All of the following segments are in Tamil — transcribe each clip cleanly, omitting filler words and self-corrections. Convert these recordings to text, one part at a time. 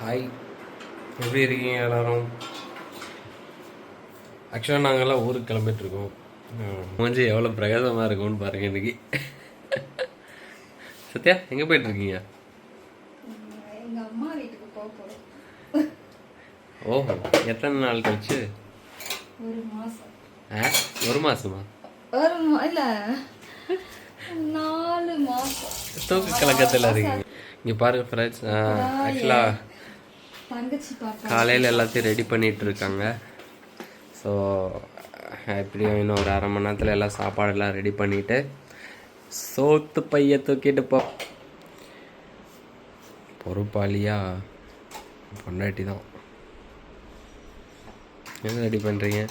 ஹாய், எப்படி இருக்கீங்க எல்லோரும்? ஆக்சுவலாக நாங்கள்லாம் ஊருக்கு கிளம்பிட்டுருக்கோம். மூஞ்சி எவ்வளோ பிரகாசமாக இருக்கும்னு பாருங்கள் இன்றைக்கி. சத்யா, எங்கே போயிட்டுருக்கீங்க? எங்கள் அம்மா வீட்டுக்கு போக போகிறோம். ஓஹோ, எத்தனை நாள் கழிச்சு? ஒரு மாதம். ஒரு மாதமா? இல்லை 4 மாதம். தூக்கு கலக்கத்தில் இருக்கீங்க. இங்கே பாருங்க ஃப்ரெண்ட்ஸ், ஆக்சுவலாக தங்கச்சி பாப்பா காலையில் எல்லாத்தையும் ரெடி பண்ணிகிட்டு இருக்காங்க. ஸோ எப்படியும் இன்னும் ஒரு 1/2 மணி நேரத்தில் எல்லாம் சாப்பாடெல்லாம் ரெடி பண்ணிவிட்டு சோத்து பைய தூக்கிட்டு பொறுப்பாளியாக பொண்டாட்டி தான். என்ன ரெடி பண்ணுறீங்க?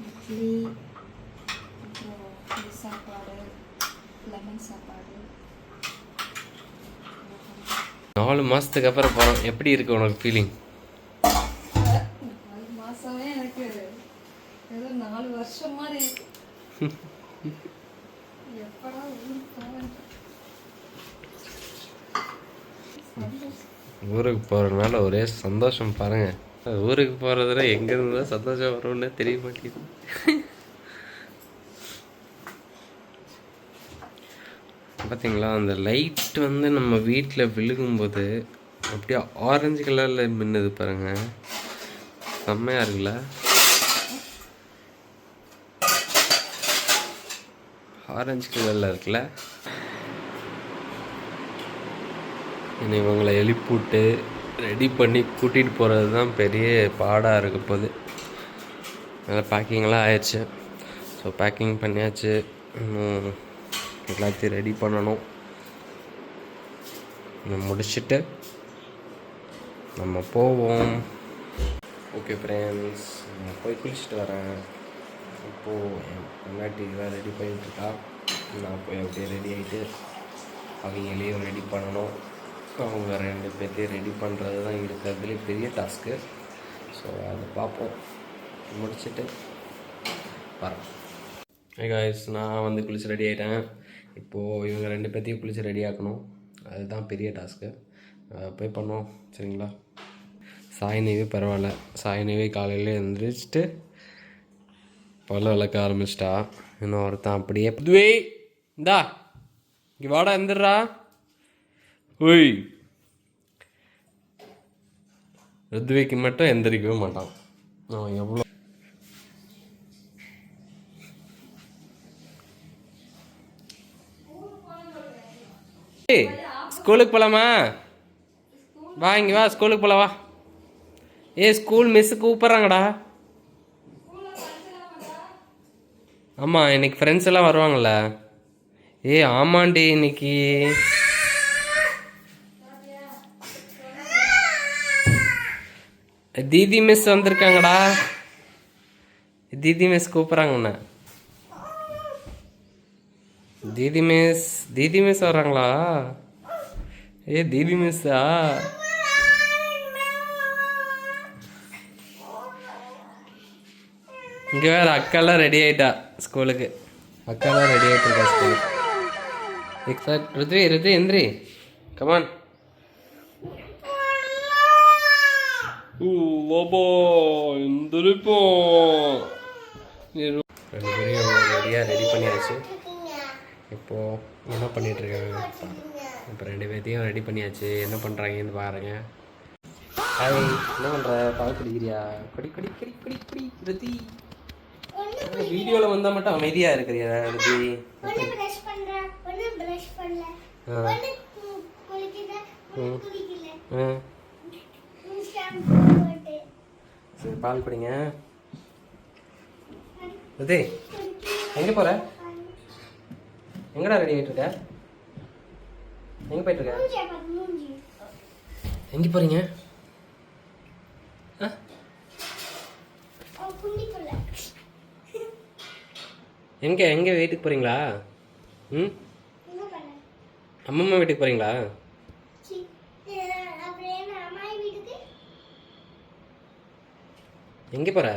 இட்லி, அப்புறம் சாப்பாடு, லெமன் சாப்பாடு. 4 மாதத்துக்கு அப்புறம் போகிறோம். எப்படி இருக்கு உனக்கு ஃபீலிங்? 4 மாதமே எனக்கு ஏதோ 4 வருஷம் மாதிரி இருக்கு. எப்படா ஊருக்கு போவேன். ஊருக்கு போகிறதுனால ஒரே சந்தோஷம் பாருங்கள். ஊருக்கு போகிறதுல எங்கேருந்து தான் சந்தோஷம் வரும்னு தெரிய மாட்டேங்குது. பார்த்தீங்களா, அந்த லைட் வந்து நம்ம வீட்டில் விழுகும்போது அப்படியே ஆரஞ்சு கலரில் மின்னுது பாருங்கள். செம்மையாக இருக்குல்ல? ஆரஞ்சு கலரில் இருக்குல்ல? இனி இவங்களை எழுப்பிவிட்டு ரெடி பண்ணி கூட்டிகிட்டு போகிறது தான் பெரிய பாடாக இருக்க போகுது. அதனால் பேக்கிங்லாம் ஆயிடுச்சு. ஸோ பேக்கிங் பண்ணியாச்சு. இன்னும் எல்லாத்தையும் ரெடி பண்ணணும். முடிச்சுட்டு நம்ம போவோம். ஓகே ஃப்ரெண்ட்ஸ், நான் போய் குளிச்சுட்டு வரேன். இப்போது என் பொண்டாட்டிலாம் ரெடி பண்ணிட்டுருக்கா. நான் போய் அப்படியே ரெடி ஆகிட்டு அவங்களையும் ரெடி பண்ணணும். அவங்க 2 பேர்த்தையும் ரெடி பண்ணுறது தான் இருக்கிறதுலே பெரிய டாஸ்க்கு. ஸோ அதை பார்ப்போம். முடிச்சுட்டு வரேன். ஹே காய்ஸ், நான் வந்து குளிச்சு ரெடி ஆகிட்டேன். இப்போது இவங்க 2 பேர்த்தையும் குளிச்சு ரெடி ஆக்கணும். அதுதான் பெரிய டாஸ்க்கு. போய் பண்ணுவோம், சரிங்களா? சாயினிவே பரவாயில்ல. சாயினிவே காலையில் எழுந்திரிச்சிட்டு பல்ல விளக்க ஆரம்பிச்சிட்டா. இன்னும் ஒருத்தன் அப்படியே புதுவே இந்தா இங்கே வாடா எந்திரா. ஓய், ருத்விக்கு மட்டும் எந்திரிக்கவே மாட்டான். அவன் எவ்வளோ ஸ்கூலுக்கு போகலாமா? வா, இங்கே வா, ஸ்கூலுக்கு போகலாம் வா. ஸ்கூல் மிஸ்ஸு கூப்பிட்றாங்கடா. ஆமாம், இன்னைக்கு ஃப்ரெண்ட்ஸ் எல்லாம் வருவாங்கள்ல. ஆமாண்டி, இன்னைக்கு தீதி மிஸ் வந்திருக்காங்கடா. தீதி மிஸ் கூப்பிட்றாங்க உன்னை. தீதி மிஸ் வர்றாங்களா? தீதி மிஸ்ஸா? இங்கே வேறு அக்காலாம் ரெடி ஆகிட்டா ஸ்கூலுக்கு. அக்காலாம் ரெடி ஆகிட்டு இருக்கா ஸ்கூலுக்கு. ருத்வி எந்திரி, கமான். ஓபோ எந்திரிப்போம். 2 பேரையும் ரெடி பண்ணியாச்சு. இப்போது என்ன பண்ணிகிட்ருக்காங்க? இப்போ 2 பேர்த்தையும் ரெடி பண்ணியாச்சு. என்ன பண்ணுறாங்கன்னு பாருங்க. ஹாய், என்ன பண்ணுற? பால் குடிக்கிறியா? குடி குடி குடி குடி குடி ருதி. வீடியோவில் வந்தால் மட்டும் அமைதியாக இருக்கிறியா ருதி? சரி, பால் குடிங்க. ருதி, எங்கே போகிற? எங்கடா ரெடி ஆகிட்டு இருக்க? எங்கே போயிட்டுருக்க? எங்கே போகிறீங்க? எங்கே வீட்டுக்கு போகிறீங்களா? அம்மம்மா வீட்டுக்கு போகிறீங்களா? எங்கே போகிற?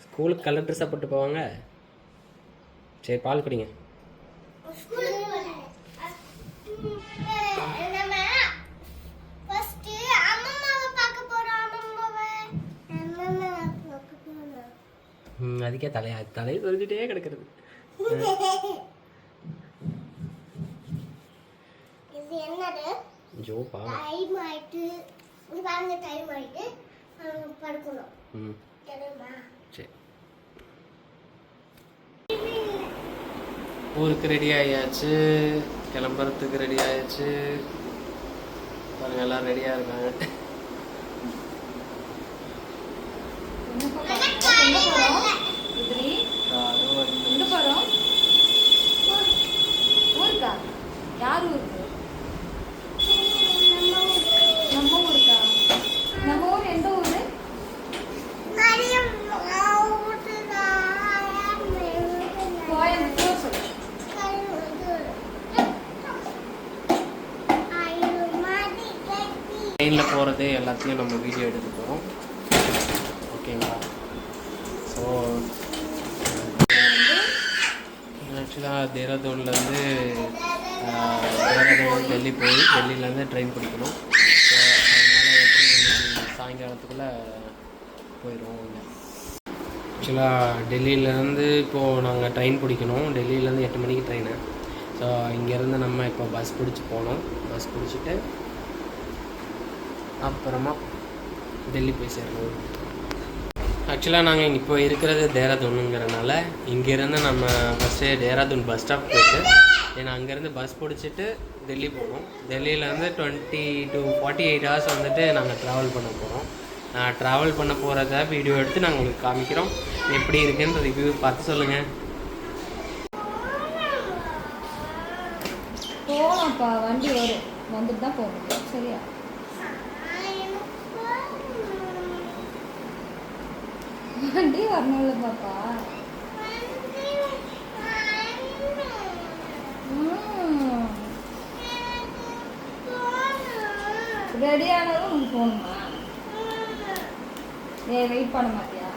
ஸ்கூலுக்கு கலர் ட்ரெஸ்ஸாக போட்டு போவாங்க. சரி, பால் குடிங்க. அதுக்கே தலையை சொல்லிட்டே கிடக்கிறது. இது என்னது? ஜோப்பா. டைம் ஆயிட்டு. இது பாருங்க டைம் ஆயிட்டு. படுக்கணும். தெரியுமா? சரி. ஊருக்கு ரெடி ஆயாச்சு, கிளம்புறதுக்கு ரெடி ஆயாச்சு. பாருங்க எல்லாம் ரெடியாக இருக்காங்க. எங்க போறோம்? ஊருக்கா? யார் ஊருக்கு? நம்ம ஊருக்கா? நம்ம ஊர் எந்த ஊரு? கோயம்புத்தூர் சொல்லு. ட்ரெயினில் போகிறது எல்லாத்தையும் நம்ம வீடியோ எடுக்க போகிறோம். ஓகேங்களா? ஸோ ஆக்சுவலாக தேராதூன்லேருந்து டெல்லி போய் டெல்லியிலேருந்து ட்ரெயின் பிடிக்கணும். ஸோ அதனால் எப்படி சாயங்காலத்துக்குள்ளே போயிடுவோம். ஆக்சுவலாக டெல்லியிலேருந்து இப்போது நாங்கள் ட்ரெயின் பிடிக்கணும். டெல்லியிலேருந்து 8 மணிக்கு ட்ரெயினு. ஸோ இங்கேருந்து நம்ம இப்போ பஸ் பிடிச்சி போனோம். பஸ் பிடிச்சிட்டு அப்புறமா டெல்லி போய் சேரணும். ஆக்சுவலாக நாங்கள் இப்போ இருக்கிறது தேராதூனுங்கிறனால இங்கேருந்து நம்ம ஃபஸ்ட்டு தேராதூன் பஸ் ஸ்டாப் போயிட்டு ஏன்னா அங்கேருந்து பஸ் பிடிச்சிட்டு டெல்லி போகணும். டெல்லியிலேருந்து 20 to 48 hours வந்துட்டு நாங்கள் ட்ராவல் பண்ண போகிறோம். ட்ராவல் பண்ண போகிறத வீடியோ எடுத்து நாங்கள் உங்களுக்கு காமிக்கிறோம். எப்படி இருக்குன்னு ரிவ்யூ பார்த்து சொல்லுங்கள். போகலாம்ப்பா, வண்டி வரும், வந்துட்டு தான் போகணும். சரியா? வண்டி வரணும்ல பாப்பா. ரெடி ஆனதும் உனக்கு போகணுமா? வெயிட் பண்ண மாட்டியா?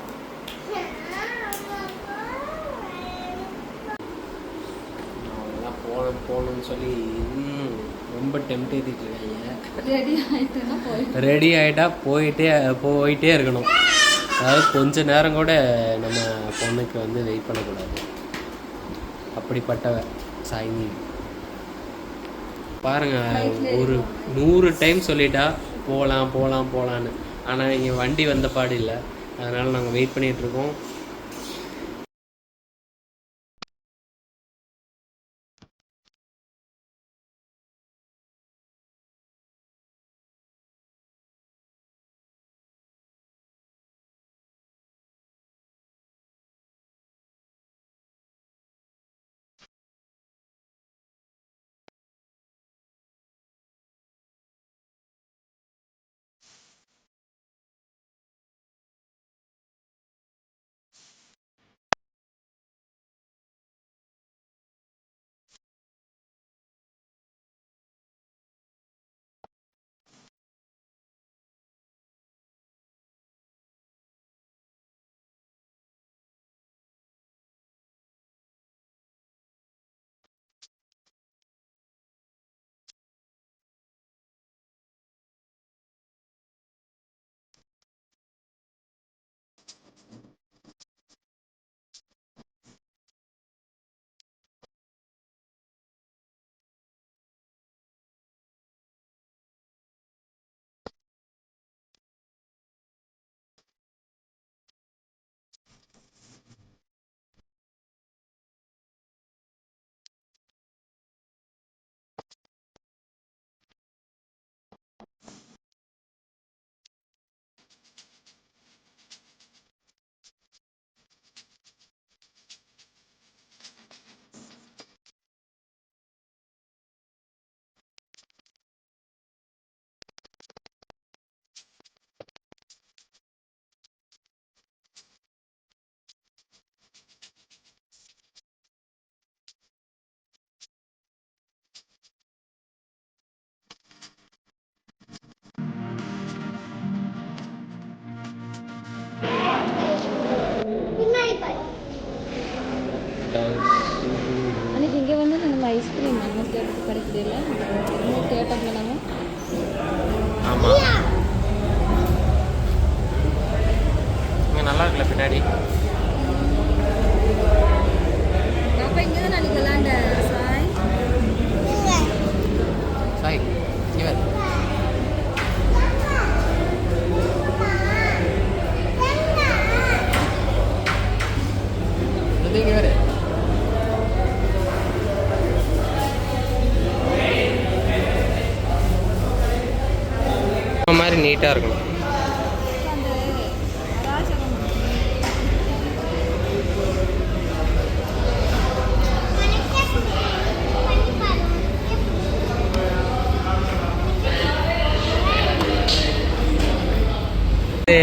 போகணும்னு சொல்லி ரொம்ப டெம்ட் ஏற்றிட்டு இருக்காங்க. ரெடி ஆகிட்டா போயிட்டே இருக்கணும். அதாவது கொஞ்ச நேரம் கூட நம்ம பொண்ணுக்கு வந்து வெயிட் பண்ணக்கூடாது. அப்படிப்பட்ட சாய்னி பாருங்கள், ஒரு 100 டைம் சொல்லிட்டா போகலான்னு. ஆனால் இங்கே வண்டி வந்த பாடு இல்லை. அதனால் நாங்கள் வெயிட் பண்ணிகிட்ருக்கோம். மாதிரி நீட்டாக இருக்கணும். அந்த அராஜகம்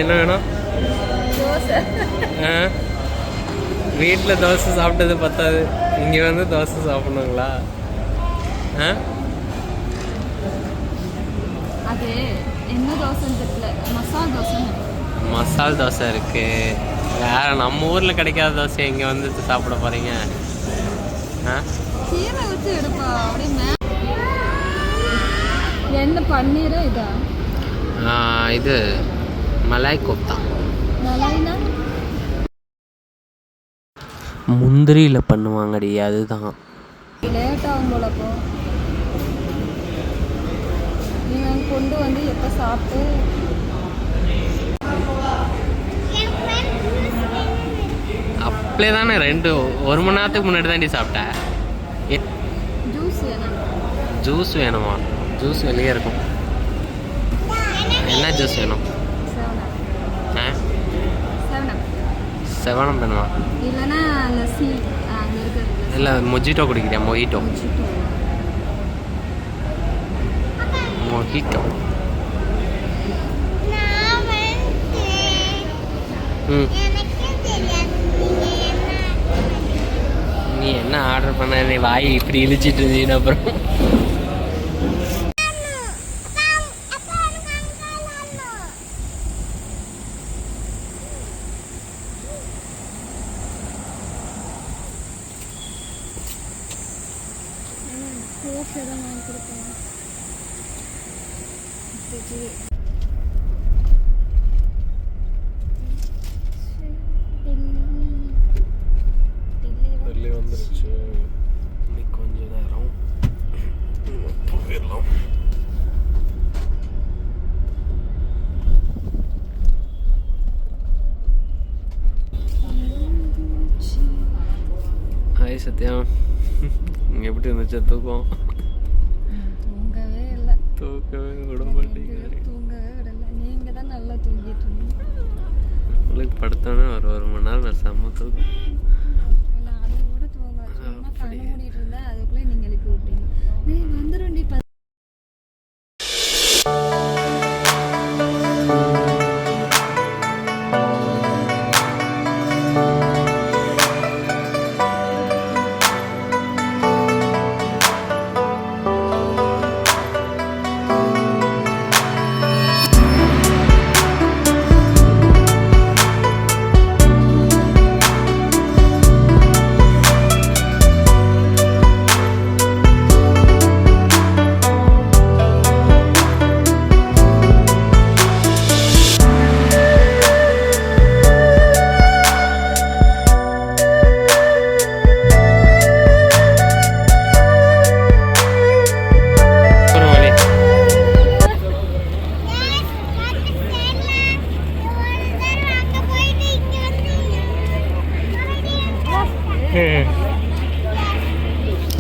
என்ன வேணும்? தோசை. வீட்டில் தோசை சாப்பிட்டது பத்தாது, இங்கே வந்து தோசை சாப்பிடணுங்களா? அது என்ன தோசைன்னு தெரியல, மசால் தோசை. மசால் தோசை இருக்குது. வேறு நம்ம ஊரில் கிடைக்காத தோசை இங்கே வந்து சாப்பிட போகிறீங்க? கீரை வச்சு எடுப்பா அப்படியே. என்ன பன்னீரா இதா? இது மலாய் கோப்தா. மலாய்னா முந்திரியில் பண்ணுவாங்கடி, அதுதான். லேட் ஆகும் போலப்போ. நீங்கள் கொண்டு வந்து எப்போ சாப்பிட்டு அப்படியே தானே 1 மணி நேரத்துக்கு முன்னாடி தாண்டி சாப்பிட்டேன். ஜூஸ் வேணும். ஜூஸ் வேணுமா? ஜூஸ் வெளியே இருக்கும். என்ன ஜூஸ் வேணும்? செவனம் வேணுமா? இல்லைன்னா லஸ்ஸி அங்கே இருக்கிறது. இல்லை மொஜிட்டோ குடிக்கிறியா? மொஜிட்டோ. மொஜிட்டோ. நீ என்ன ஆர்டர் பண்ண? நீ வாய் இப்படி இழிச்சிட்டு இருந்தீங்கன்னா அப்புறம் டெல்லி வந்துருச்சு. இன்னைக்கு கொஞ்ச நேரம் போயிடலாம். ஹாய் சத்யா, எப்படி இருந்துச்சு தூக்கம்? தூங்கவே இல்லை. தூக்கவே விட மாட்டேங்க. தூங்கவே விடலை. நீங்கள் தான் நல்லா தூங்கிட்டு இருந்தீங்க. உங்களுக்கு படுத்தோன்னே ஒரு மணி நேரம் நான் செம்ம தூக்கம். அது கூட தூங்க சும்மா கண்ணு மூடிட்டு இருந்தேன். அதுக்குள்ளே நீங்கள் எழுப்பி விட்டீங்க. நீ வந்துடும் டி.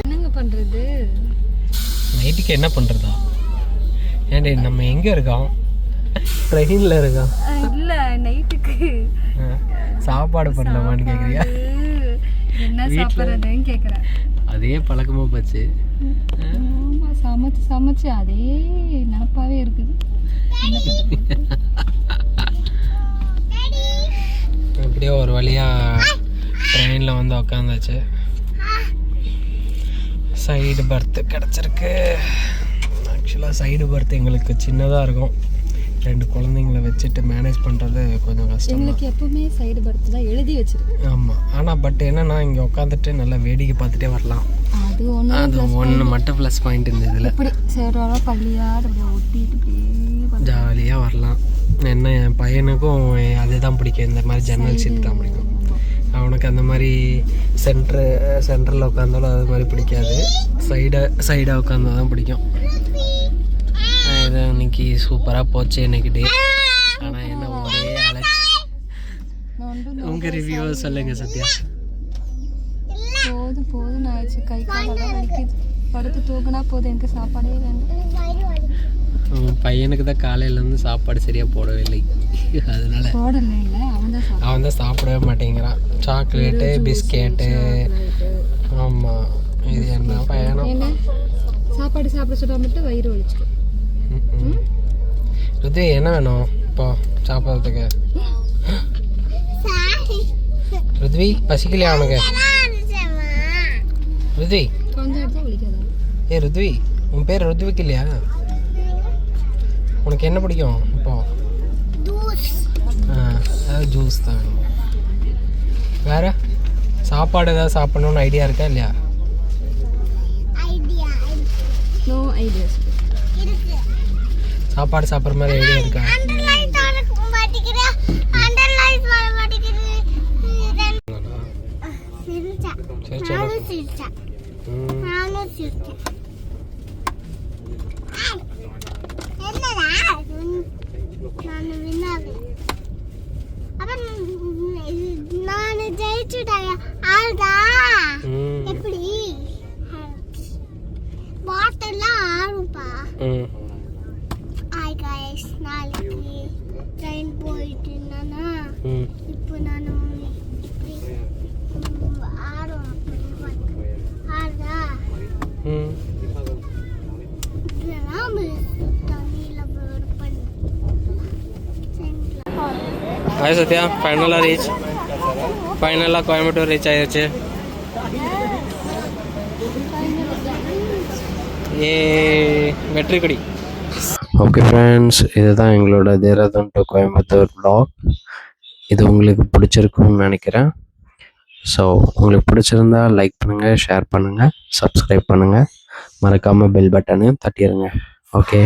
என்னங்க பண்றது? நைட்டுக்கு என்ன பண்ணுறதா? ஏன்டி நம்ம எங்கே இருக்கோம்? ட்ரெயினில் இருக்கோம். இல்லை, நைட்டுக்கு சாப்பாடு பண்ணலாமான்னு கேட்குறியா? என்ன சாப்பிட்றதுன்னு கேட்குறேன். அதே பழக்கமாக போச்சு. சமைச்சு சமைச்சு அதே நினப்பாவே இருக்குது. அப்படியே ஒரு வழியாக ட்ரெயினில் வந்து உக்காந்தாச்சு. சைடு பர்த்து கிடச்சிருக்கு. ஆக்சுவலாக சைடு பர்த் எங்களுக்கு சின்னதாக இருக்கும். 2 குழந்தைங்கள வச்சுட்டு மேனேஜ் பண்ணுறது கொஞ்சம் கஷ்டம். எங்களுக்கு எப்பவுமே சைடு பர்த் தான் எழுதி வச்சிருக்கு. ஆமாம், ஆனால் பட் என்னென்னா இங்கே உட்காந்துட்டு நல்லா வேடிக்கை பார்த்துட்டே வரலாம். அது ஒன்று மட்டும் ப்ளஸ் பாயிண்ட் இந்த இதில். இப்படி சேரோட பள்ளியாடு ஒட்டிட்டு ஜாலியாக வரலாம். என்ன என் பையனுக்கும் அதுதான் பிடிக்கும். இந்த மாதிரி ஜன்னல் சீட் தான் பிடிக்கும். அவனுக்கு அந்த மாதிரி சென்டரில் உட்காந்தாலும் அது மாதிரி பிடிக்காது. சைடாக உட்காந்தா தான் பிடிக்கும். இது இன்னைக்கு சூப்பராக போச்சு இன்னைக்கு டே. ஆனால் என்ன ஒரே அலெக்ஸ். உங்கள் ரிவ்யூவை சொல்லுங்கள் சத்யா. போதும் ஆயிடுச்சு. கை காலெல்லாம் வலிக்குது. படுத்து தூங்கினா போதும். எனக்கு சாப்பாடே வேண்டாம். பையனுக்கு தான் காலையிலேருந்து சாப்பாடு சரியாக போடவில்லை, அதனால போடல இல்லை, அவன் தான் சாப்பிடவே மாட்டேங்கிறான். Chocolate biscuit. ஆமாம், இது என்ன பையனும் என்ன சாப்பாடு சாப்பிட சொல்ல மட்டும் வயிறு வலிச்சிடும். ருத்வி என்ன வேணும் இப்போ சாப்பிட்றதுக்கு? ருத்வி பசிக்கலையா அவனுக்கு? ருத்வி கொஞ்சம் எடுத்தா வலிக்காதா? ஏ ருத்வி, உன் பேர் ருத்விக்கு இல்லையா? உனக்கு என்ன பிடிக்கும் இப்போ? அதாவது ஜூஸ் தான் வேணும். வேறு சாப்பாடு ஏதாவது சாப்பிட்ணுன்னு ஐடியா இருக்கா இல்லையா? No ideas. சாப்பாடு சாப்பிட்ற மாதிரி ஐடியா இருக்கா? நான் ஜெயிச்சுட்டேன். எப்படி பாட்டெல்லாம் ஆடுப்பா. ஹாய் गाइस, நாளைக்கு ட்ரெயின் போயிட்டு இருந்தானா, இப்போ நான் இப்படி ஆடும். ஆடுதா ஹாய் சத்யா, ஃபைனலாக கோயம்புத்தூர் ரீச் ஆயிடுச்சு. ஏ வெற்றி கொடி. ஓகே ஃப்ரெண்ட்ஸ், இதுதான் எங்களோட தேராதூன் டு கோயம்புத்தூர் vlog. இது உங்களுக்கு பிடிச்சிருக்குன்னு நினைக்கிறேன். ஸோ உங்களுக்கு பிடிச்சிருந்தா லைக் பண்ணுங்கள், ஷேர் பண்ணுங்கள், சப்ஸ்கிரைப் பண்ணுங்கள், மறக்காமல் பெல் பட்டனையும் தட்டிடுங்க. ஓகே.